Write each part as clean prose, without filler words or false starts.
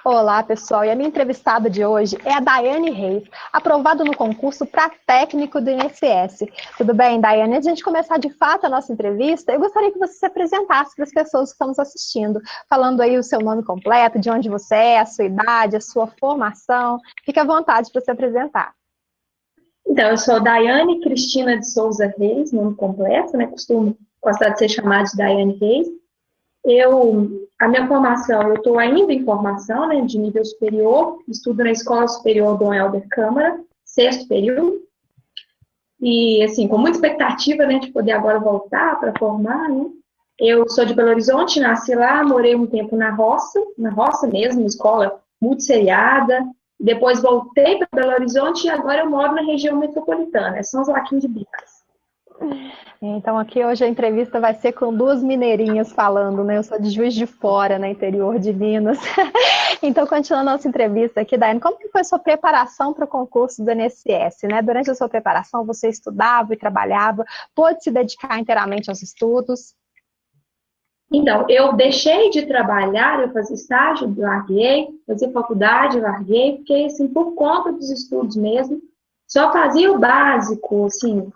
Olá, pessoal. E a minha entrevistada de hoje é a Daiane Reis, aprovada no concurso para técnico do INSS. Tudo bem, Daiane? Antes de a gente começar de fato a nossa entrevista, eu gostaria que você se apresentasse para as pessoas que estão nos assistindo, falando aí o seu nome completo, de onde você é, a sua idade, a sua formação. Fique à vontade para se apresentar. Então, eu sou Daiane Cristina de Souza Reis, nome completo, né? Costumo gostar de ser chamada de Daiane Reis. A minha formação, eu estou ainda em formação, né, de nível superior, estudo na Escola Superior Dom Helder Câmara, sexto período, e, assim, com muita expectativa, né, de poder agora voltar para formar, né. Eu sou de Belo Horizonte, nasci lá, morei um tempo na roça mesmo, escola multisseriada, depois voltei para Belo Horizonte e agora eu moro na região metropolitana, é São Joaquim de Bicas. Então, aqui hoje a entrevista vai ser com duas mineirinhas falando, né? Eu sou de Juiz de Fora, no interior de Minas. Então, continuando a nossa entrevista aqui, Daiane, como que foi a sua preparação para o concurso do INSS, né? Durante a sua preparação, você estudava e trabalhava, pôde se dedicar inteiramente aos estudos? Então, eu deixei de trabalhar, eu fazia estágio, larguei, fazia faculdade, larguei, porque, assim, por conta dos estudos mesmo, só fazia o básico, assim,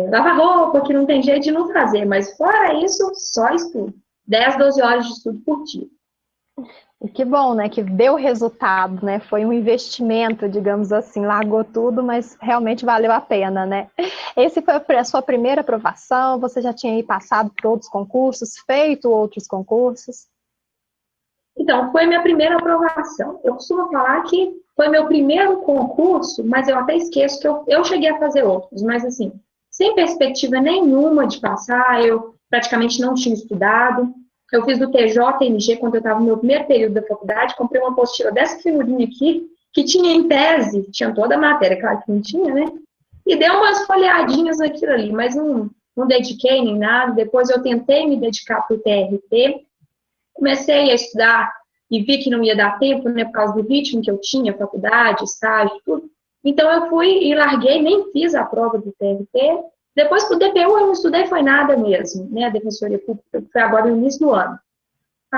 lavar roupa, que não tem jeito de não fazer, mas fora isso, só estudo. 10, 12 horas de estudo por dia. E que bom, né? Que deu resultado, né? Foi um investimento, digamos assim, largou tudo, mas realmente valeu a pena, né? Esse foi a sua primeira aprovação? Você já tinha aí passado por outros concursos, feito outros concursos? Então, foi minha primeira aprovação. Eu costumo falar que foi meu primeiro concurso, mas eu até esqueço que eu cheguei a fazer outros, mas assim, sem perspectiva nenhuma de passar, eu praticamente não tinha estudado. Eu fiz do TJMG quando eu estava no meu primeiro período da faculdade, comprei uma apostila dessa figurinha aqui, que tinha em tese, tinha toda a matéria, claro que não tinha, né? E dei umas folheadinhas naquilo ali, mas não dediquei nem nada. Depois eu tentei me dedicar para o TRT, comecei a estudar e vi que não ia dar tempo, né, por causa do ritmo que eu tinha, faculdade, estágio, tudo. Então eu fui e larguei, nem fiz a prova do TRT. Depois pro DPU eu não estudei, foi nada mesmo, né, a Defensoria Pública, foi agora no início do ano.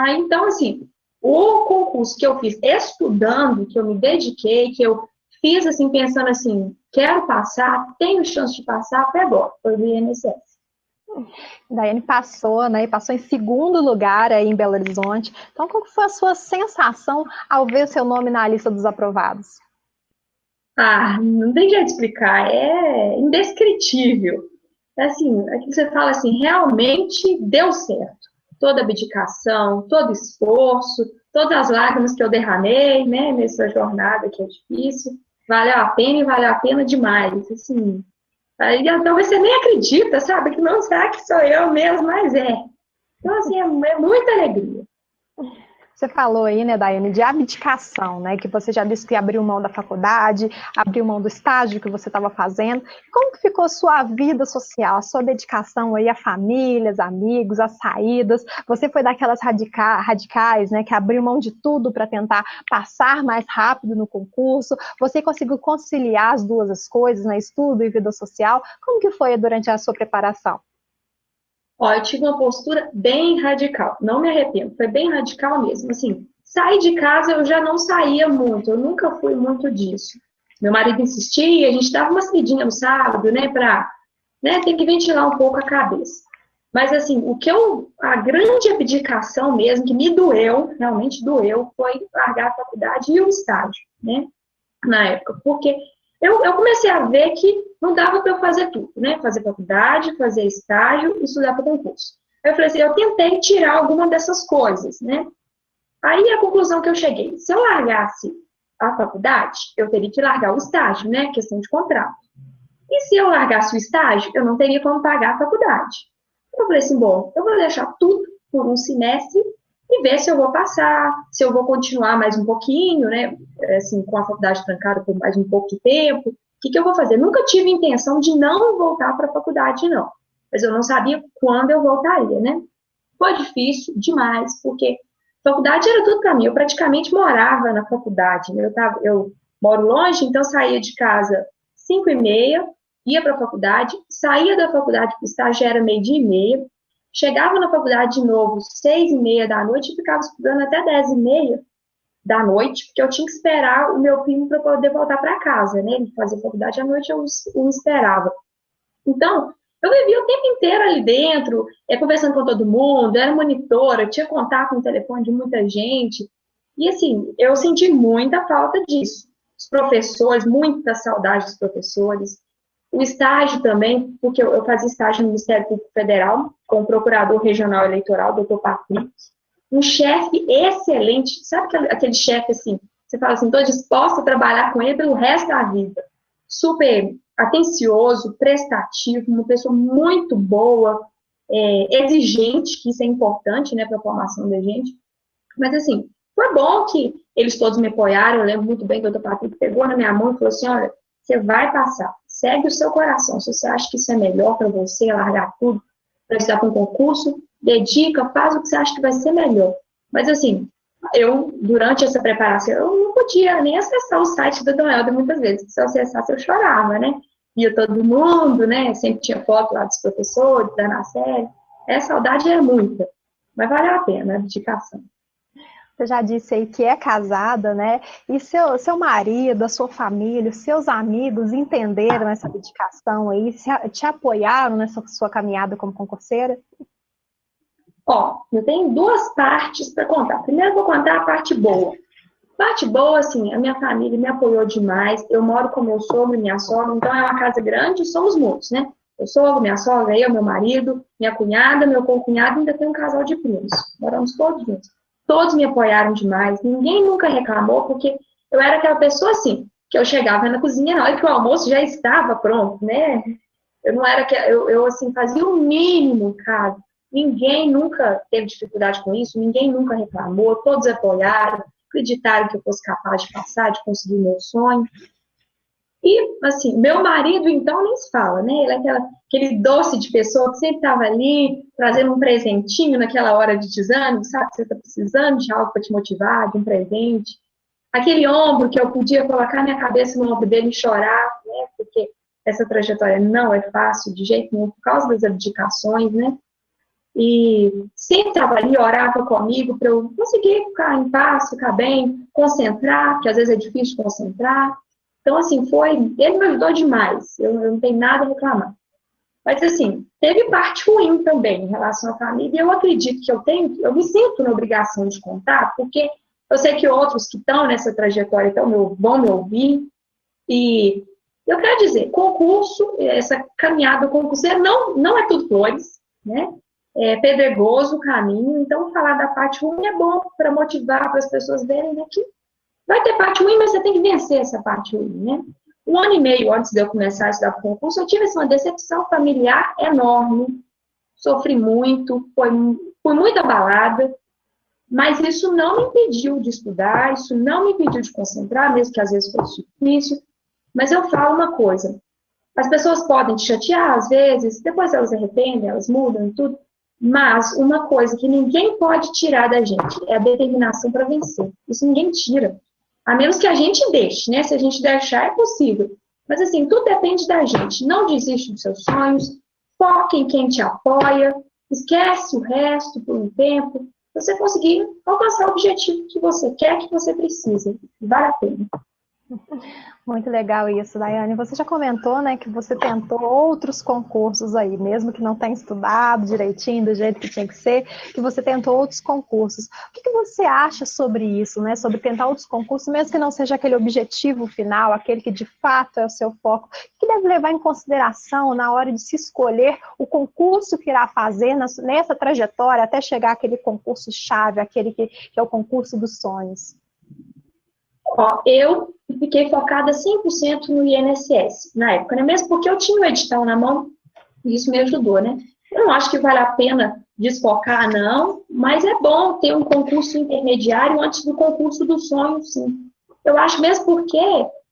Então, assim, o concurso que eu fiz estudando, que eu me dediquei, que eu fiz, assim, pensando assim, quero passar, tenho chance de passar, foi agora, foi do INSS. Daiane passou, né? E passou em segundo lugar aí em Belo Horizonte. Então, qual foi a sua sensação ao ver o seu nome na lista dos aprovados? Não tem jeito de explicar, é indescritível. Assim, aqui você fala assim, realmente deu certo. Toda a abdicação, todo esforço, todas as lágrimas que eu derramei, né, nessa jornada que é difícil, valeu a pena e valeu a pena demais. Assim, aí, talvez você nem acredita, sabe? Que não será que sou eu mesmo, mas é. Então, assim, é muita alegria. Você falou aí, né, Daiane, de abdicação, né? Que você já disse que abriu mão da faculdade, abriu mão do estágio que você estava fazendo. Como que ficou a sua vida social, a sua dedicação aí a famílias, amigos, às saídas? Você foi daquelas radicais, né, que abriu mão de tudo para tentar passar mais rápido no concurso? Você conseguiu conciliar as duas coisas, né, estudo e vida social? Como que foi durante a sua preparação? Ó, eu tive uma postura bem radical, não me arrependo, foi bem radical mesmo. Assim, sair de casa eu já não saía muito, eu nunca fui muito disso. Meu marido insistia, a gente dava uma saidinha no sábado, né, né, tem que ventilar um pouco a cabeça. Mas, assim, a grande abdicação mesmo, que me doeu, realmente doeu, foi largar a faculdade e o estágio, né, na época, porque eu comecei a ver que não dava para eu fazer tudo, né? Fazer faculdade, fazer estágio e estudar para concurso. Aí eu falei assim, eu tentei tirar alguma dessas coisas, né? Aí a conclusão que eu cheguei, se eu largasse a faculdade, eu teria que largar o estágio, né? Questão de contrato. E se eu largasse o estágio, eu não teria como pagar a faculdade. Eu falei assim, bom, eu vou deixar tudo por um semestre e ver se eu vou passar, se eu vou continuar mais um pouquinho, né, assim, com a faculdade trancada por mais um pouco de tempo, o que eu vou fazer? Nunca tive intenção de não voltar para a faculdade, não, mas eu não sabia quando eu voltaria, né? Foi difícil demais, porque faculdade era tudo para mim, eu praticamente morava na faculdade, né? Eu moro longe, então saía de casa 5h30, ia para a faculdade, saía da faculdade para o estágio, era 12h30, chegava na faculdade de novo 6h30 da noite e ficava estudando até 10h30. da noite, porque eu tinha que esperar o meu primo para poder voltar para casa, né? Ele fazia faculdade à noite, eu o esperava. Então, eu vivia o tempo inteiro ali dentro, conversando com todo mundo, era monitora, tinha contato no telefone de muita gente. E, assim, eu senti muita falta disso. Os professores, muita saudade dos professores. O estágio também, porque eu fazia estágio no Ministério Público Federal, com o Procurador Regional Eleitoral, doutor Patrick. Um chefe excelente, sabe aquele chefe, assim, você fala assim, estou disposta a trabalhar com ele pelo resto da vida. Super atencioso, prestativo, uma pessoa muito boa, exigente, que isso é importante, né, para a formação da gente. Mas, assim, foi bom que eles todos me apoiaram. Eu lembro muito bem que o doutor Patrick pegou na minha mão e falou assim, olha, você vai passar, segue o seu coração. Se você acha que isso é melhor para você, largar tudo para estudar para um concurso, dedica, faz o que você acha que vai ser melhor. Mas, assim, eu, durante essa preparação, eu não podia nem acessar o site da Dom Helder muitas vezes. Se eu acessasse, eu chorava, né? Via todo mundo, né? Sempre tinha foto lá dos professores, da Ana Série. Saudade é muita, mas valeu a pena a dedicação. Você já disse aí que é casada, né? E seu marido, a sua família, os seus amigos entenderam essa dedicação aí, te apoiaram nessa sua caminhada como concurseira? Ó, eu tenho duas partes para contar. Primeiro eu vou contar a parte boa. Parte boa, assim, a minha família me apoiou demais. Eu moro com meu sogro e minha sogra, então é uma casa grande e somos muitos, né? Eu sogro, minha sogra, eu, meu marido, minha cunhada, meu concunhado, ainda tem um casal de primos. Moramos todos juntos. Todos me apoiaram demais, ninguém nunca reclamou, porque eu era aquela pessoa assim, que eu chegava na cozinha na hora que o almoço já estava pronto, né? Eu não era que eu assim fazia o mínimo, cara. Ninguém nunca teve dificuldade com isso, ninguém nunca reclamou, todos apoiaram, acreditaram que eu fosse capaz de passar, de conseguir meu sonho. E, assim, meu marido, então, nem se fala, né? Ele é aquele doce de pessoa que sempre estava ali, trazendo um presentinho naquela hora de desânimo, sabe? Você está precisando de algo para te motivar, de um presente. Aquele ombro que eu podia colocar minha cabeça no ombro dele e chorar, né? Porque essa trajetória não é fácil de jeito nenhum, por causa das abdicações, né? E sempre estava ali, orava comigo para eu conseguir ficar em paz, ficar bem, concentrar, que às vezes é difícil concentrar. Então, assim, ele me ajudou demais, eu não tenho nada a reclamar. Mas, assim, teve parte ruim também em relação à família, e eu acredito que eu me sinto na obrigação de contar, porque eu sei que outros que estão nessa trajetória vão me ouvir, e eu quero dizer, concurso, essa caminhada concurseira não é tudo flores, né? É pedregoso o caminho, então falar da parte ruim é bom para motivar, para as pessoas verem, né, que vai ter parte ruim, mas você tem que vencer essa parte ruim, né? 1 ano e meio antes de eu começar a estudar para o concurso, eu tive uma decepção familiar enorme, sofri muito, fui muito abalada, mas isso não me impediu de estudar, isso não me impediu de concentrar, mesmo que às vezes fosse difícil. Mas eu falo uma coisa, as pessoas podem te chatear às vezes, depois elas se arrependem, elas mudam e tudo, mas uma coisa que ninguém pode tirar da gente é a determinação para vencer. Isso ninguém tira. A menos que a gente deixe, né? Se a gente deixar, é possível. Mas, assim, tudo depende da gente. Não desiste dos seus sonhos, foque em quem te apoia, esquece o resto por um tempo, para você conseguir alcançar o objetivo que você quer, que você precisa. Vale a pena. Muito legal isso, Daiane. Você já comentou, né, que você tentou outros concursos aí, mesmo que não tenha estudado direitinho, do jeito que tinha que ser, que você tentou outros concursos. O que você acha sobre isso, né, sobre tentar outros concursos, mesmo que não seja aquele objetivo final, aquele que de fato é o seu foco? O que deve levar em consideração na hora de se escolher o concurso que irá fazer nessa trajetória até chegar àquele concurso-chave, aquele que é o concurso dos sonhos? Ó, eu fiquei focada 100% no INSS na época, né? Mesmo porque eu tinha o edital na mão e isso me ajudou, né? Eu não acho que vale a pena desfocar, não, mas é bom ter um concurso intermediário antes do concurso do sonho, sim. Eu acho mesmo porque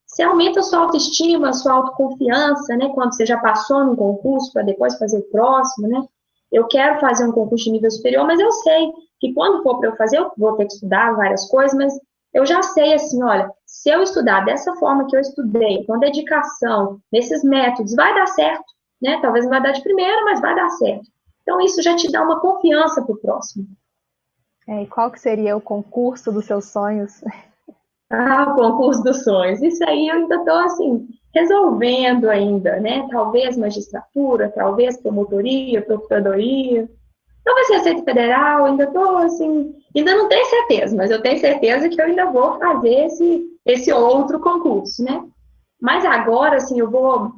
você aumenta a sua autoestima, a sua autoconfiança, né? Quando você já passou num concurso para depois fazer o próximo, né? Eu quero fazer um concurso de nível superior, mas eu sei que quando for para eu fazer, eu vou ter que estudar várias coisas, mas eu já sei, assim, olha, se eu estudar dessa forma que eu estudei, com dedicação, nesses métodos, vai dar certo, né? Talvez não vai dar de primeira, mas vai dar certo. Então, isso já te dá uma confiança para o próximo. E qual que seria o concurso dos seus sonhos? Ah, o concurso dos sonhos. Isso aí eu ainda estou, assim, resolvendo ainda, né? Talvez magistratura, talvez promotoria, procuradoria. Talvez Receita Federal, ainda estou, assim, ainda não tenho certeza, mas eu tenho certeza que eu ainda vou fazer esse outro concurso, né? Mas agora, assim, eu vou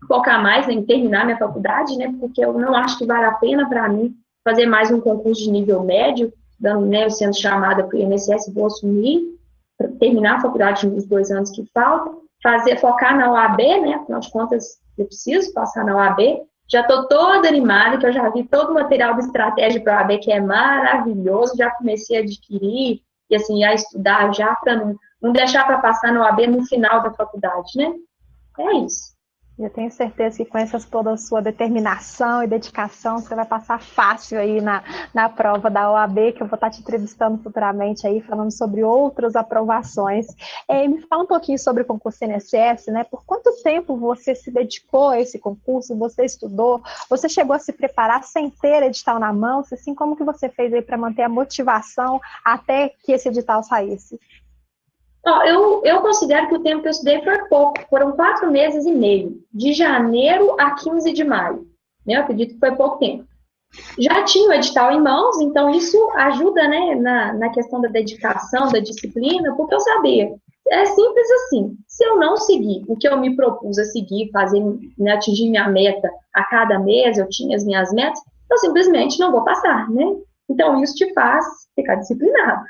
focar mais em terminar minha faculdade, né? Porque eu não acho que vale a pena para mim fazer mais um concurso de nível médio, dando, né, eu sendo chamada para o INSS, vou assumir, para terminar a faculdade nos 2 anos que faltam, focar na OAB, né? Afinal de contas, eu preciso passar na OAB. Já estou toda animada, que eu já vi todo o material de estratégia para a OAB, que é maravilhoso, já comecei a adquirir e assim, a estudar já para não deixar para passar na OAB no final da faculdade, né? É isso. Eu tenho certeza que com toda a sua determinação e dedicação, você vai passar fácil aí na prova da OAB, que eu vou estar te entrevistando futuramente aí, falando sobre outras aprovações. Me fala um pouquinho sobre o concurso INSS, né? Por quanto tempo você se dedicou a esse concurso? Você estudou? Você chegou a se preparar sem ter edital na mão? Assim, como que você fez aí para manter a motivação até que esse edital saísse? Eu considero que o tempo que eu estudei foi pouco, foram 4 meses e meio, de janeiro a 15 de maio. Né? Eu acredito que foi pouco tempo. Já tinha o edital em mãos, então isso ajuda, né, na questão da dedicação, da disciplina, porque eu sabia. É simples assim. Se eu não seguir o que eu me propus a seguir, fazer, né, atingir minha meta a cada mês, eu tinha as minhas metas, eu simplesmente não vou passar, né? Então isso te faz ficar disciplinado.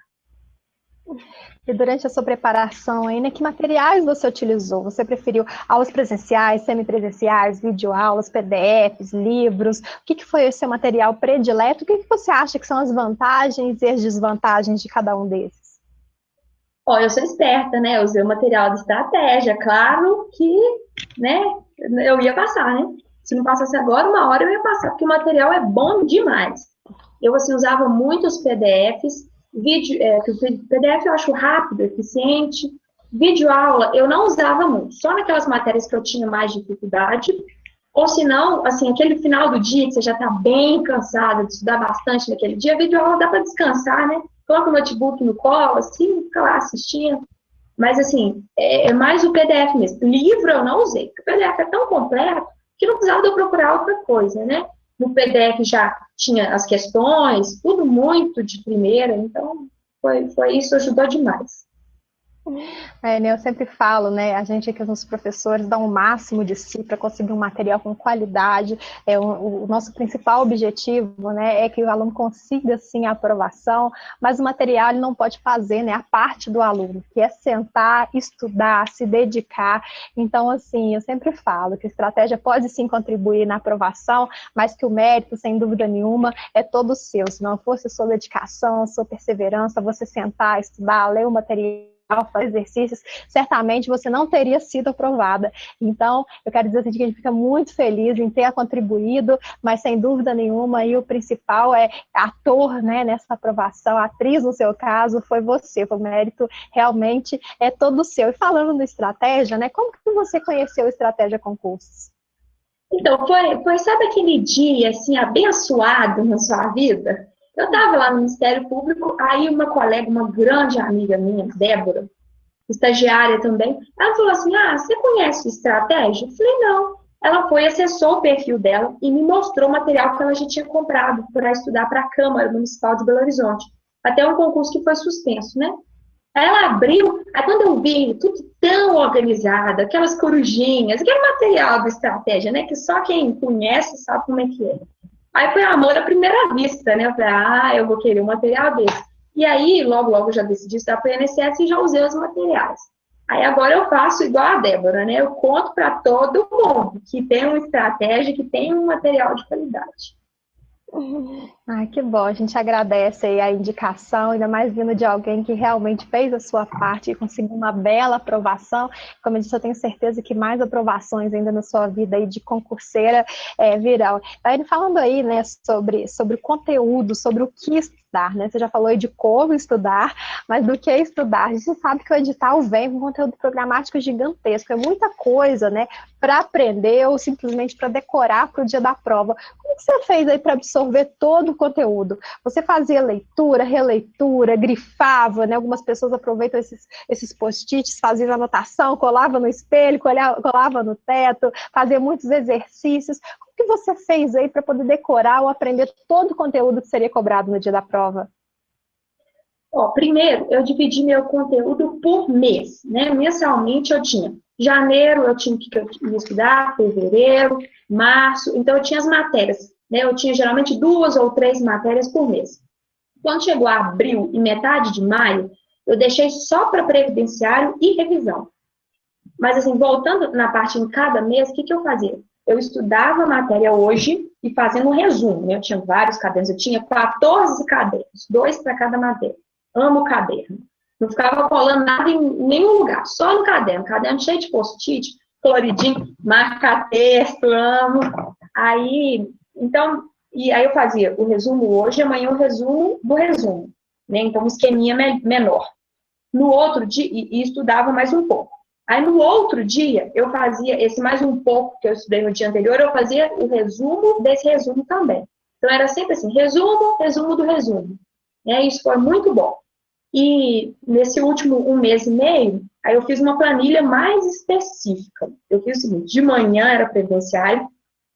E durante a sua preparação ainda, que materiais você utilizou? Você preferiu aulas presenciais, semipresenciais, videoaulas, PDFs, livros? O que foi o seu material predileto? O que você acha que são as vantagens e as desvantagens de cada um desses? Eu sou esperta, né? Eu usei o material de estratégia. Claro que, né, eu ia passar, né? Se não passasse agora, uma hora eu ia passar, porque o material é bom demais. Eu, assim, usava muitos PDFs, que o PDF eu acho rápido, eficiente. Videoaula eu não usava muito, só naquelas matérias que eu tinha mais dificuldade, ou se não, assim, aquele final do dia que você já está bem cansada de estudar bastante naquele dia, a videoaula dá para descansar, né? Coloca o notebook no colo, assim, fica lá assistindo. Mas, assim, é mais o PDF mesmo. Livro eu não usei, porque o PDF é tão completo que não precisava de eu procurar outra coisa, né? No PDF já tinha as questões, tudo muito de primeira, então foi isso, ajudou demais. Né, eu sempre falo, né, a gente aqui, os professores, dão o máximo de si para conseguir um material com qualidade. O nosso principal objetivo, né, é que o aluno consiga, sim, a aprovação, mas o material ele não pode fazer, né, a parte do aluno, que é sentar, estudar, se dedicar. Então, assim, eu sempre falo que a estratégia pode, sim, contribuir na aprovação, mas que o mérito, sem dúvida nenhuma, é todo seu. Se não fosse a sua dedicação, a sua perseverança, você sentar, estudar, ler o material, fazer exercícios, certamente você não teria sido aprovada. Então, eu quero dizer assim, que a gente fica muito feliz em ter contribuído, mas sem dúvida nenhuma, aí o principal é ator, né, nessa aprovação, a atriz no seu caso, foi você, o mérito realmente é todo seu. E falando da estratégia, né, como que você conheceu a Estratégia Concursos? Então, sabe aquele dia, assim, abençoado na sua vida? Eu estava lá no Ministério Público, aí uma colega, uma grande amiga minha, Débora, estagiária também, ela falou assim, você conhece estratégia? Eu falei, não. Ela foi, acessou o perfil dela e me mostrou o material que ela já tinha comprado para estudar para a Câmara Municipal de Belo Horizonte. Até um concurso que foi suspenso, né? Aí ela abriu, aí quando eu vi tudo tão organizado, aquelas corujinhas, aquele material da estratégia, né? Que só quem conhece sabe como é que é. Aí foi amor à primeira vista, né? Eu falei, eu vou querer um material desse. E aí, logo, logo, já decidi estudar para o INSS e já usei os materiais. Aí agora eu faço igual a Débora, né? Eu conto para todo mundo que tem uma estratégia, que tem um material de qualidade. Ai, que bom, a gente agradece aí a indicação, ainda mais vindo de alguém que realmente fez a sua parte e conseguiu uma bela aprovação. Como eu disse, eu tenho certeza que mais aprovações ainda na sua vida aí de concurseira virão. Aí, falando aí, né, sobre o conteúdo, sobre o que estudar, né? Você já falou aí de como estudar, mas do que estudar? A gente sabe que o edital vem com conteúdo programático gigantesco, é muita coisa, né, para aprender ou simplesmente para decorar para o dia da prova. Como você fez aí para absorver todo o conteúdo. Você fazia leitura, releitura, grifava, né? Algumas pessoas aproveitam esses post-its, faziam anotação, colava no espelho, colava no teto, fazia muitos exercícios. Como que você fez aí para poder decorar ou aprender todo o conteúdo que seria cobrado no dia da prova? Ó, primeiro, eu dividi meu conteúdo por mês, né? Mensalmente eu tinha janeiro, eu tinha que eu ia estudar, fevereiro, março, então eu tinha as matérias, né? Eu tinha geralmente 2 ou 3 matérias por mês. Quando chegou abril e metade de maio, eu deixei só para previdenciário e revisão. Mas, assim, voltando na parte em cada mês, o que eu fazia? Eu estudava a matéria hoje e fazendo um resumo, né? Eu tinha vários cadernos, eu tinha 14 cadernos, 2 para cada matéria. Amo caderno. Não ficava colando nada em nenhum lugar, só no caderno. Caderno cheio de post-it, coloridinho, marca-texto, amo. Aí, então, e aí eu fazia o resumo hoje, amanhã o resumo do resumo, né? Então, um esqueminha menor. No outro dia, e estudava mais um pouco. Aí, no outro dia, eu fazia esse mais um pouco que eu estudei no dia anterior, eu fazia o resumo desse resumo também. Então, era sempre assim, resumo do resumo. Isso foi muito bom. E nesse último 1 mês e meio, aí eu fiz uma planilha mais específica. Eu fiz o seguinte, de manhã era previdenciário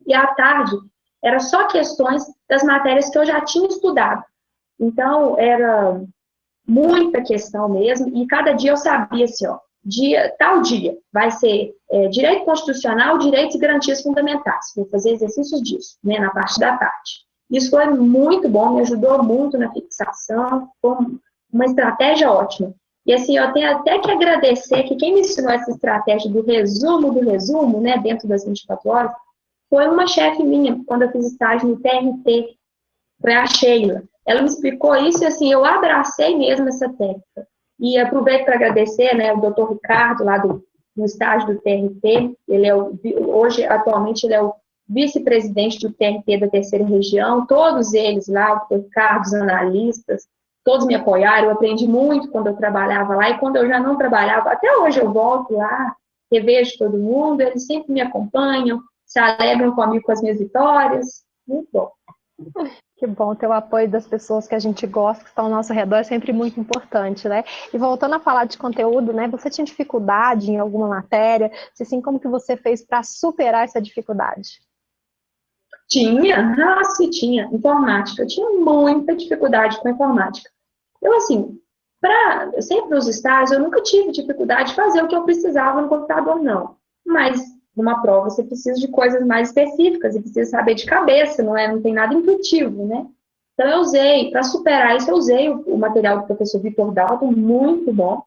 e à tarde era só questões das matérias que eu já tinha estudado. Então, era muita questão mesmo, e cada dia eu sabia assim, ó, tal dia vai ser direito constitucional, direitos e garantias fundamentais. Vou fazer exercícios disso, né, na parte da tarde. Isso foi muito bom, me ajudou muito na fixação, foi uma estratégia ótima. E assim, eu tenho até que agradecer que quem me ensinou essa estratégia do resumo, né, dentro das 24 horas, foi uma chefe minha, quando eu fiz estágio no TRT, foi a Sheila. Ela me explicou isso e assim, eu abracei mesmo essa técnica. E aproveito para agradecer, né, o doutor Ricardo, lá do estágio do TRT, ele é hoje, atualmente, ele é o vice-presidente do TRT da terceira região, todos eles lá, o doutor Ricardo, os analistas, todos me apoiaram, eu aprendi muito quando eu trabalhava lá, e quando eu já não trabalhava, até hoje eu volto lá, revejo todo mundo, eles sempre me acompanham, se alegram comigo com as minhas vitórias, muito bom. Que bom ter o apoio das pessoas que a gente gosta, que estão ao nosso redor, é sempre muito importante, né? E voltando a falar de conteúdo, né? Você tinha dificuldade em alguma matéria? Se sim, como que você fez para superar essa dificuldade? Tinha. Informática. Eu tinha muita dificuldade com informática. Eu, assim, sempre nos estágios, eu nunca tive dificuldade de fazer o que eu precisava no computador, não. Mas, numa prova, você precisa de coisas mais específicas, e precisa saber de cabeça, não tem nada intuitivo, né? Então, eu usei, para superar isso, eu usei o material do professor Vitor Dalton, muito bom.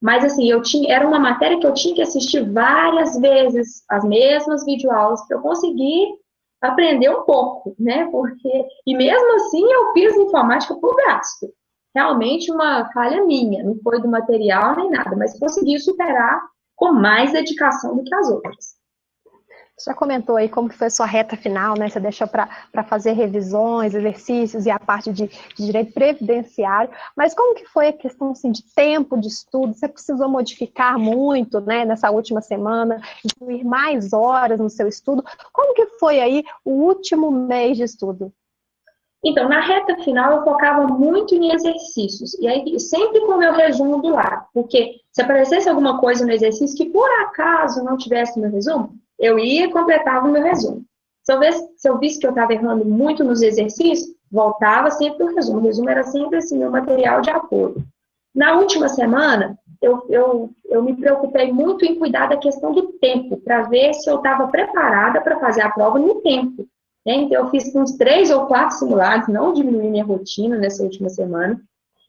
Mas, assim, era uma matéria que eu tinha que assistir várias vezes, as mesmas videoaulas, para eu conseguir aprender um pouco, né? E mesmo assim, eu fiz informática por gasto. Realmente uma falha minha, não foi do material nem nada, mas consegui superar com mais dedicação do que as outras. Você já comentou aí como que foi a sua reta final, né? Você deixou para fazer revisões, exercícios e a parte de direito previdenciário, mas como que foi a questão assim, de tempo de estudo? Você precisou modificar muito, né, nessa última semana, incluir mais horas no seu estudo? Como que foi aí o último mês de estudo? Então, na reta final, eu focava muito em exercícios. E aí, sempre com o meu resumo do lado. Porque se aparecesse alguma coisa no exercício que, por acaso, não tivesse no resumo, eu ia e completava o meu resumo. Se eu visse que eu estava errando muito nos exercícios, voltava sempre o resumo. O resumo era sempre, assim, meu material de apoio. Na última semana, eu me preocupei muito em cuidar da questão do tempo, para ver se eu estava preparada para fazer a prova no tempo. Então, eu fiz uns 3 ou 4 simulados, não diminuí minha rotina nessa última semana.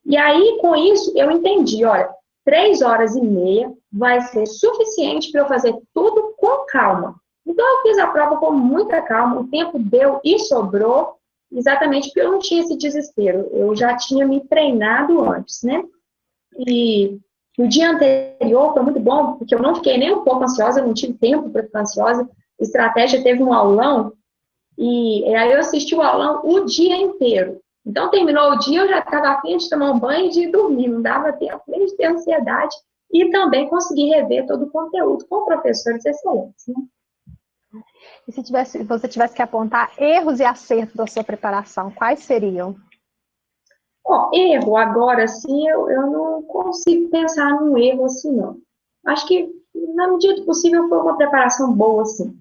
E aí, com isso, eu entendi, olha, 3 horas e meia vai ser suficiente para eu fazer tudo com calma. Então, eu fiz a prova com muita calma, o tempo deu e sobrou, exatamente porque eu não tinha esse desespero. Eu já tinha me treinado antes, né? E no dia anterior foi muito bom, porque eu não fiquei nem um pouco ansiosa, eu não tive tempo para ficar ansiosa. A estratégia teve um aulão, e aí eu assisti o aulão o dia inteiro. Então, terminou o dia, eu já estava a fim de tomar um banho e de dormir. Não dava tempo nem de ter ansiedade. E também consegui rever todo o conteúdo com professores excelentes. Né? E se você tivesse que apontar erros e acertos da sua preparação, quais seriam? Ó, erro, agora sim, eu não consigo pensar num erro assim, não. Acho que, na medida do possível, foi uma preparação boa, sim.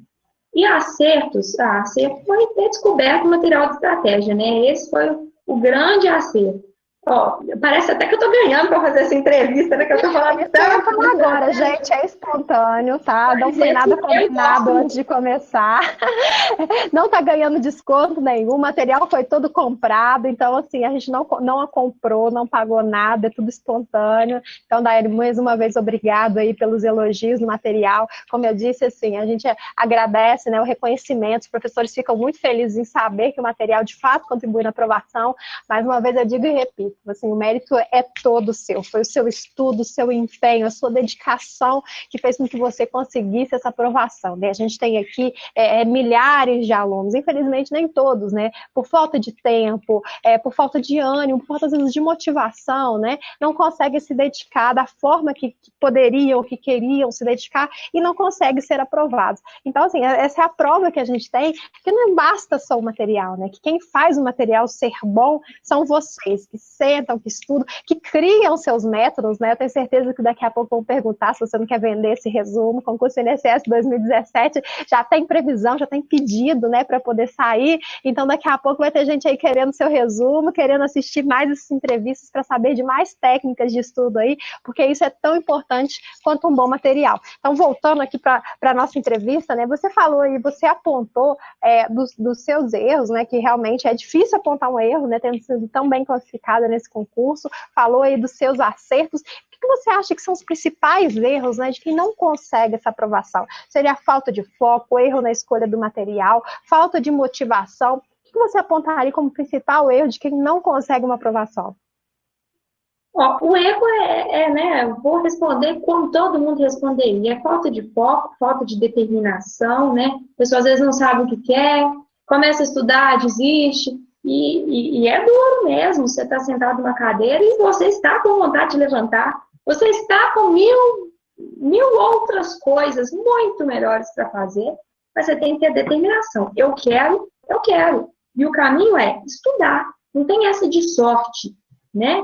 E acertos, acerto foi ter descoberto o material de estratégia, né? Esse foi o grande acerto. Ó, parece até que eu tô ganhando para fazer essa entrevista, né? Que eu tô falando Isso que eu ia tanto de falar agora, estratégia. gente, é espontâneo, tá? Não Mas foi esse nada eu combinado gosto. antes de começar. Não tá ganhando desconto nenhum, o material foi todo comprado, então assim, a gente não a comprou, não pagou nada, é tudo espontâneo. Então, Daiane, mais uma vez, obrigado aí pelos elogios no material. Como eu disse, assim, a gente agradece, né, o reconhecimento, os professores ficam muito felizes em saber que o material de fato contribui na aprovação. Mais uma vez eu digo e repito, assim, o mérito é todo seu, foi o seu estudo, o seu empenho, a sua dedicação que fez com que você conseguisse essa aprovação, né? A gente tem aqui milhares de alunos, infelizmente nem todos, né? Por falta de tempo, por falta de ânimo, por falta às vezes de motivação, né? Não conseguem se dedicar da forma que poderiam, que queriam se dedicar e não conseguem ser aprovados. Então, assim, essa é a prova que a gente tem, que não basta só o material, né? Que quem faz o material ser bom são vocês, que sentam, que estudam, que criam seus métodos, né? Eu tenho certeza que daqui a pouco vão perguntar se você não quer vender esse resumo. Concurso INSS 2017 já tem previsão, já tem pedido, né, para poder sair. Então, daqui a pouco vai ter gente aí querendo seu resumo, querendo assistir mais essas entrevistas para saber de mais técnicas de estudo aí, porque isso é tão importante quanto um bom material. Então, voltando aqui para a nossa entrevista, né, você falou aí, você apontou dos seus erros, né, que realmente é difícil apontar um erro, né, tendo sido tão bem classificada nesse concurso, falou aí dos seus acertos. O que você acha que são os principais erros, né, de quem não consegue essa aprovação? Seria a falta de foco, erro na escolha do material, falta de motivação? O que você apontaria como principal erro de quem não consegue uma aprovação? Ó, o erro né, eu vou responder como todo mundo responderia, é falta de foco, falta de determinação, né? A pessoa às vezes não sabe o que quer, começa a estudar, desiste, e é duro mesmo, você está sentado numa cadeira e você está com vontade de levantar, você está com mil outras coisas muito melhores para fazer, mas você tem que ter determinação. Eu quero, eu quero. E o caminho é estudar, não tem essa de sorte, né?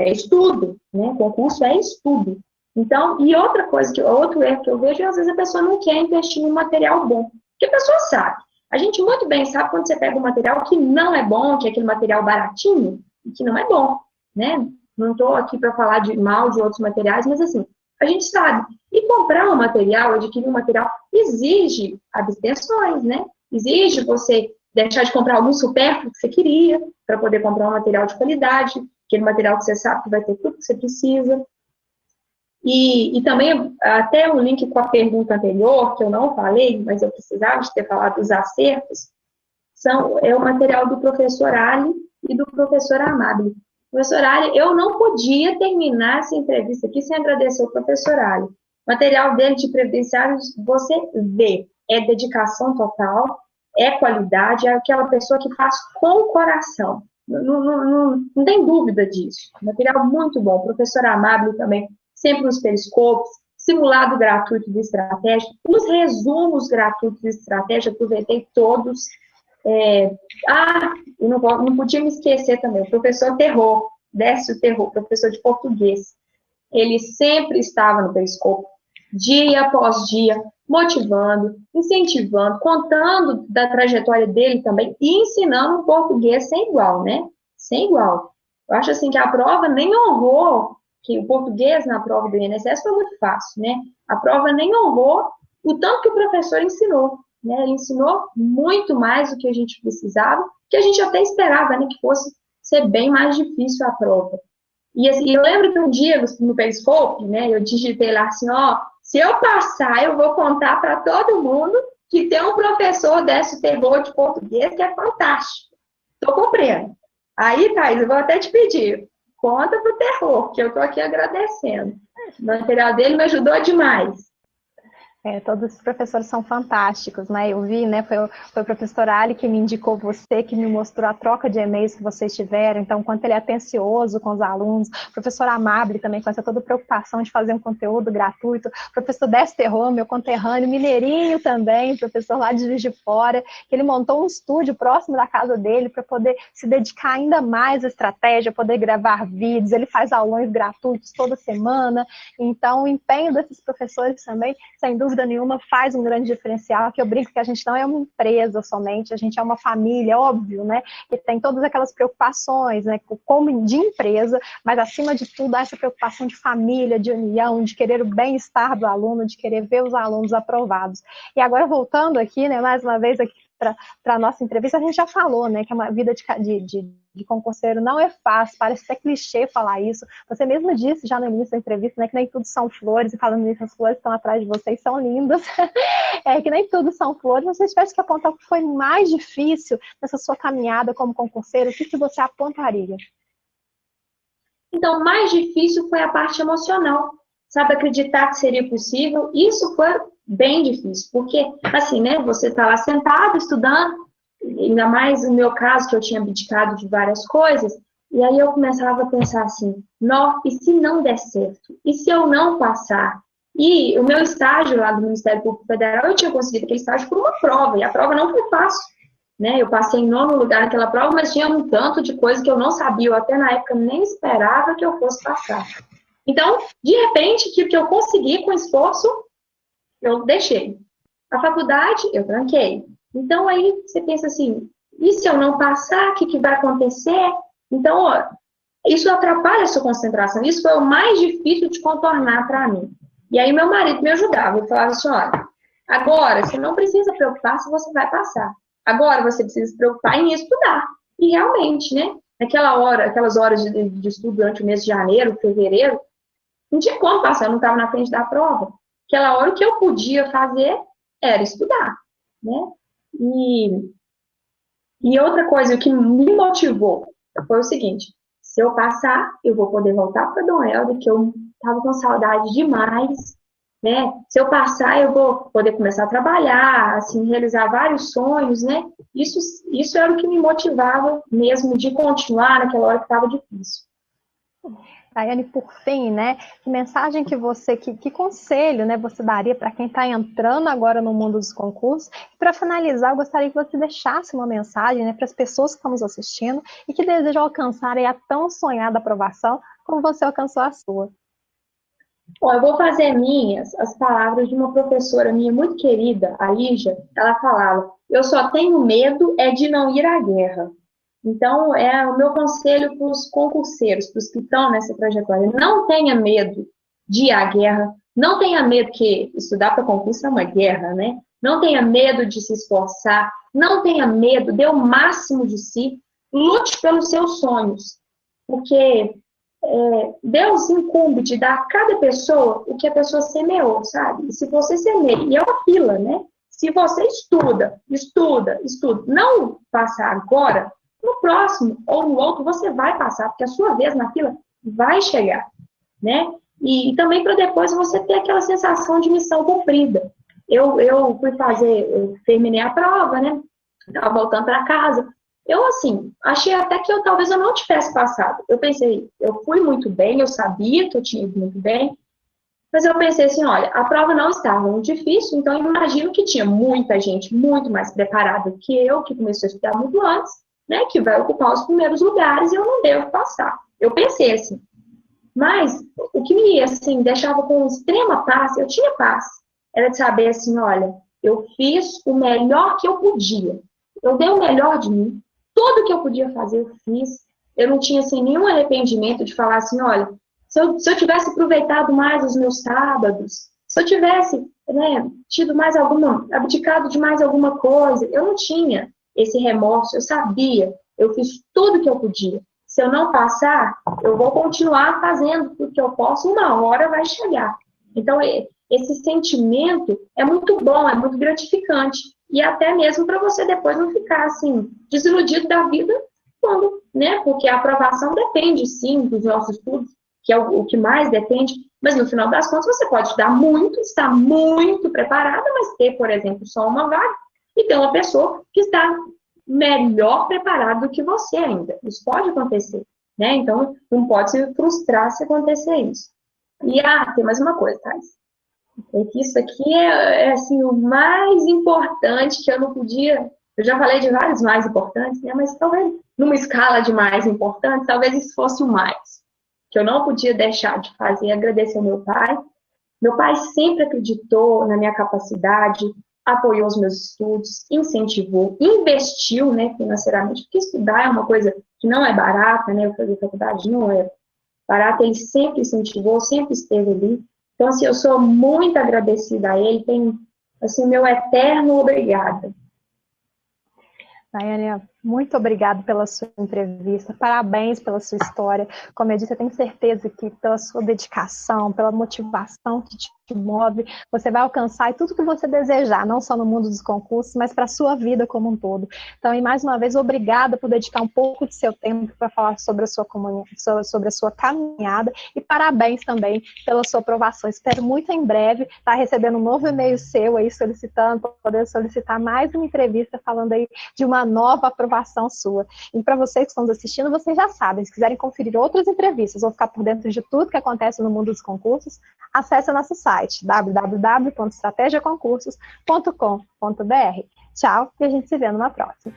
Estudo, né? Concurso é estudo. Então, e outra coisa, outro erro que eu vejo é às vezes a pessoa não quer investir em um material bom. Porque a pessoa sabe. A gente muito bem sabe quando você pega um material que não é bom, que é aquele material baratinho, e que não é bom, né? Não estou aqui para falar de mal de outros materiais, mas assim, a gente sabe. E comprar um material, adquirir um material, exige abstenções, né? Exige você deixar de comprar algum supérfluo que você queria, para poder comprar um material de qualidade, aquele material que você sabe que vai ter tudo que você precisa. E também, até um link com a pergunta anterior, que eu não falei, mas eu precisava de ter falado dos acertos, é o material do professor Ali e do professor Amable. Professor Ali, eu não podia terminar essa entrevista aqui sem agradecer o professor Ali. O material dele de previdenciários, você vê, é dedicação total, é qualidade, é aquela pessoa que faz com o coração. Não tem dúvida disso. Material muito bom. Professor Amable também, sempre nos periscópios, simulado gratuito de estratégia, os resumos gratuitos de estratégia, aproveitei todos. Eu não podia me esquecer também, o professor Terror, Décio Terror, professor de português. Ele sempre estava no periscópio, dia após dia, motivando, incentivando, contando da trajetória dele também e ensinando o português sem igual, né? Sem igual. Eu acho assim que a prova nem honrou, que o português na prova do INSS foi muito fácil, né? A prova nem honrou o tanto que o professor ensinou, né? Ele ensinou muito mais do que a gente precisava, que a gente até esperava, né, que fosse ser bem mais difícil a prova. E assim, eu lembro que um dia no Periscope, né, eu digitei lá assim, ó, se eu passar, eu vou contar para todo mundo que tem um professor desse terror de português que é fantástico. Estou cumprindo. Aí, Thaís, eu vou até te pedir, conta pro terror, que eu estou aqui agradecendo. O material dele me ajudou demais. Todos os professores são fantásticos, né? Eu vi, né? Foi o professor Ali que me indicou você, que me mostrou a troca de e-mails que vocês tiveram, então, quanto ele é atencioso com os alunos. O professor Amable também, com essa toda preocupação de fazer um conteúdo gratuito. O professor Desterro, meu conterrâneo, mineirinho também, professor lá de Juiz de Fora, que ele montou um estúdio próximo da casa dele para poder se dedicar ainda mais à estratégia, poder gravar vídeos. Ele faz aulões gratuitos toda semana. Então, o empenho desses professores também, sem dúvida nenhuma, faz um grande diferencial, que eu brinco que a gente não é uma empresa somente, a gente é uma família, óbvio, né, que tem todas aquelas preocupações, né, como de empresa, mas acima de tudo, essa preocupação de família, de união, de querer o bem-estar do aluno, de querer ver os alunos aprovados. E agora, voltando aqui, né, mais uma vez aqui para a nossa entrevista, a gente já falou, né, que uma vida de concurseiro não é fácil, parece até clichê falar isso. Você mesmo disse já no início da entrevista, né, que nem tudo são flores, e falando nisso, as flores que estão atrás de vocês são lindas, que nem tudo são flores. Se você tivesse que apontar o que foi mais difícil nessa sua caminhada como concurseiro, o que você apontaria? Então, o mais difícil foi a parte emocional, sabe, acreditar que seria possível. Isso foi bem difícil, porque, assim, né, você tá lá sentado, estudando, ainda mais no meu caso, que eu tinha abdicado de várias coisas, e aí eu começava a pensar assim, não, e se não der certo? E se eu não passar? E o meu estágio lá do Ministério Público Federal, eu tinha conseguido aquele estágio por uma prova, e a prova não foi fácil, né? Eu passei em 9º lugar naquela prova, mas tinha um tanto de coisa que eu não sabia, eu até na época nem esperava que eu fosse passar. Então, de repente, que eu consegui com esforço, eu deixei. A faculdade, eu tranquei. Então, aí você pensa assim, e se eu não passar, o que vai acontecer? Então, ó, isso atrapalha a sua concentração. Isso foi o mais difícil de contornar para mim. E aí, meu marido me ajudava. Ele falava assim, olha, agora, você não precisa preocupar se você vai passar. Agora, você precisa se preocupar em estudar. E realmente, né? Aquelas horas de estudo durante o mês de janeiro, fevereiro, não tinha como passar, eu não estava na frente da prova. Aquela hora o que eu podia fazer era estudar, né? E outra coisa que me motivou foi o seguinte, se eu passar, eu vou poder voltar para Dom Helder, que eu estava com saudade demais, né? Se eu passar, eu vou poder começar a trabalhar, assim, realizar vários sonhos, né? Isso era o que me motivava mesmo de continuar naquela hora que estava difícil. Daiane, por fim, né, que mensagem que conselho, né, você daria para quem está entrando agora no mundo dos concursos? E para finalizar, eu gostaria que você deixasse uma mensagem, né, para as pessoas que estão nos assistindo e que desejam alcançar a tão sonhada aprovação como você alcançou a sua. Bom, eu vou fazer minhas as palavras de uma professora minha muito querida, a Lígia. Ela falava, eu só tenho medo de não ir à guerra. Então, é o meu conselho para os concurseiros, para os que estão nessa trajetória. Não tenha medo de ir à guerra, não tenha medo que estudar para concurso é uma guerra, né? Não tenha medo de se esforçar, não tenha medo, dê o máximo de si, lute pelos seus sonhos, porque Deus incumbe de dar a cada pessoa o que a pessoa semeou, sabe? E se você semeia, e é uma fila, né? Se você estuda, não passar agora, no próximo ou no outro você vai passar, porque a sua vez na fila vai chegar, né? E também para depois você ter aquela sensação de missão cumprida. Eu terminei a prova, né? Estava voltando para casa. Eu, assim, achei até que talvez eu não tivesse passado. Eu pensei, eu fui muito bem, eu sabia que eu tinha ido muito bem, mas eu pensei assim, olha, a prova não estava muito difícil, então eu imagino que tinha muita gente muito mais preparada que eu, que começou a estudar muito antes, né, que vai ocupar os primeiros lugares e eu não devo passar. Eu pensei assim. Mas o que me, assim, deixava com extrema paz, eu tinha paz, era de saber assim, olha, eu fiz o melhor que eu podia. Eu dei o melhor de mim. Tudo que eu podia fazer, eu fiz. Eu não tinha, assim, nenhum arrependimento de falar assim, olha, se eu tivesse aproveitado mais os meus sábados, se eu tivesse, né, abdicado de mais alguma coisa, eu não tinha esse remorso, eu sabia, eu fiz tudo que eu podia. Se eu não passar, eu vou continuar fazendo porque eu posso, uma hora vai chegar. Então, esse sentimento é muito bom, é muito gratificante. E até mesmo para você depois não ficar, assim, desiludido da vida, quando, né? Porque a aprovação depende, sim, dos nossos estudos, que é o que mais depende, Mas no final das contas você pode estudar muito, estar muito preparada, mas ter, por exemplo, só uma vaga e ter uma pessoa que está melhor preparada do que você ainda. Isso pode acontecer, né? Então não pode se frustrar se acontecer isso. E tem mais uma coisa, Thais. É que isso aqui é assim, o mais importante que eu não podia. Eu já falei de vários mais importantes, né? Mas talvez numa escala de mais importantes, talvez isso fosse o mais. Que eu não podia deixar de fazer, agradecer ao meu pai. Meu pai sempre acreditou na minha capacidade, apoiou os meus estudos, incentivou, investiu, né, financeiramente, porque estudar é uma coisa que não é barata, né? Eu fazer faculdade não é barata, ele sempre incentivou, sempre esteve ali. Então, assim, eu sou muito agradecida a ele, tenho, assim, meu eterno obrigada. Daiane, muito obrigada pela sua entrevista, parabéns pela sua história. Como eu disse, eu tenho certeza que pela sua dedicação, pela motivação que te move, você vai alcançar tudo que você desejar, não só no mundo dos concursos, mas para a sua vida como um todo. Então, e mais uma vez, obrigada por dedicar um pouco de seu tempo para falar sobre a sua sobre a sua caminhada, e parabéns também pela sua aprovação. Espero muito em breve estar recebendo um novo e-mail seu aí solicitando, para poder solicitar mais uma entrevista falando aí de uma nova aprovação sua. E para vocês que estão nos assistindo, vocês já sabem, se quiserem conferir outras entrevistas ou ficar por dentro de tudo que acontece no mundo dos concursos, acesse o nosso site www.estrategiaconcursos.com.br. Tchau, e a gente se vê numa próxima.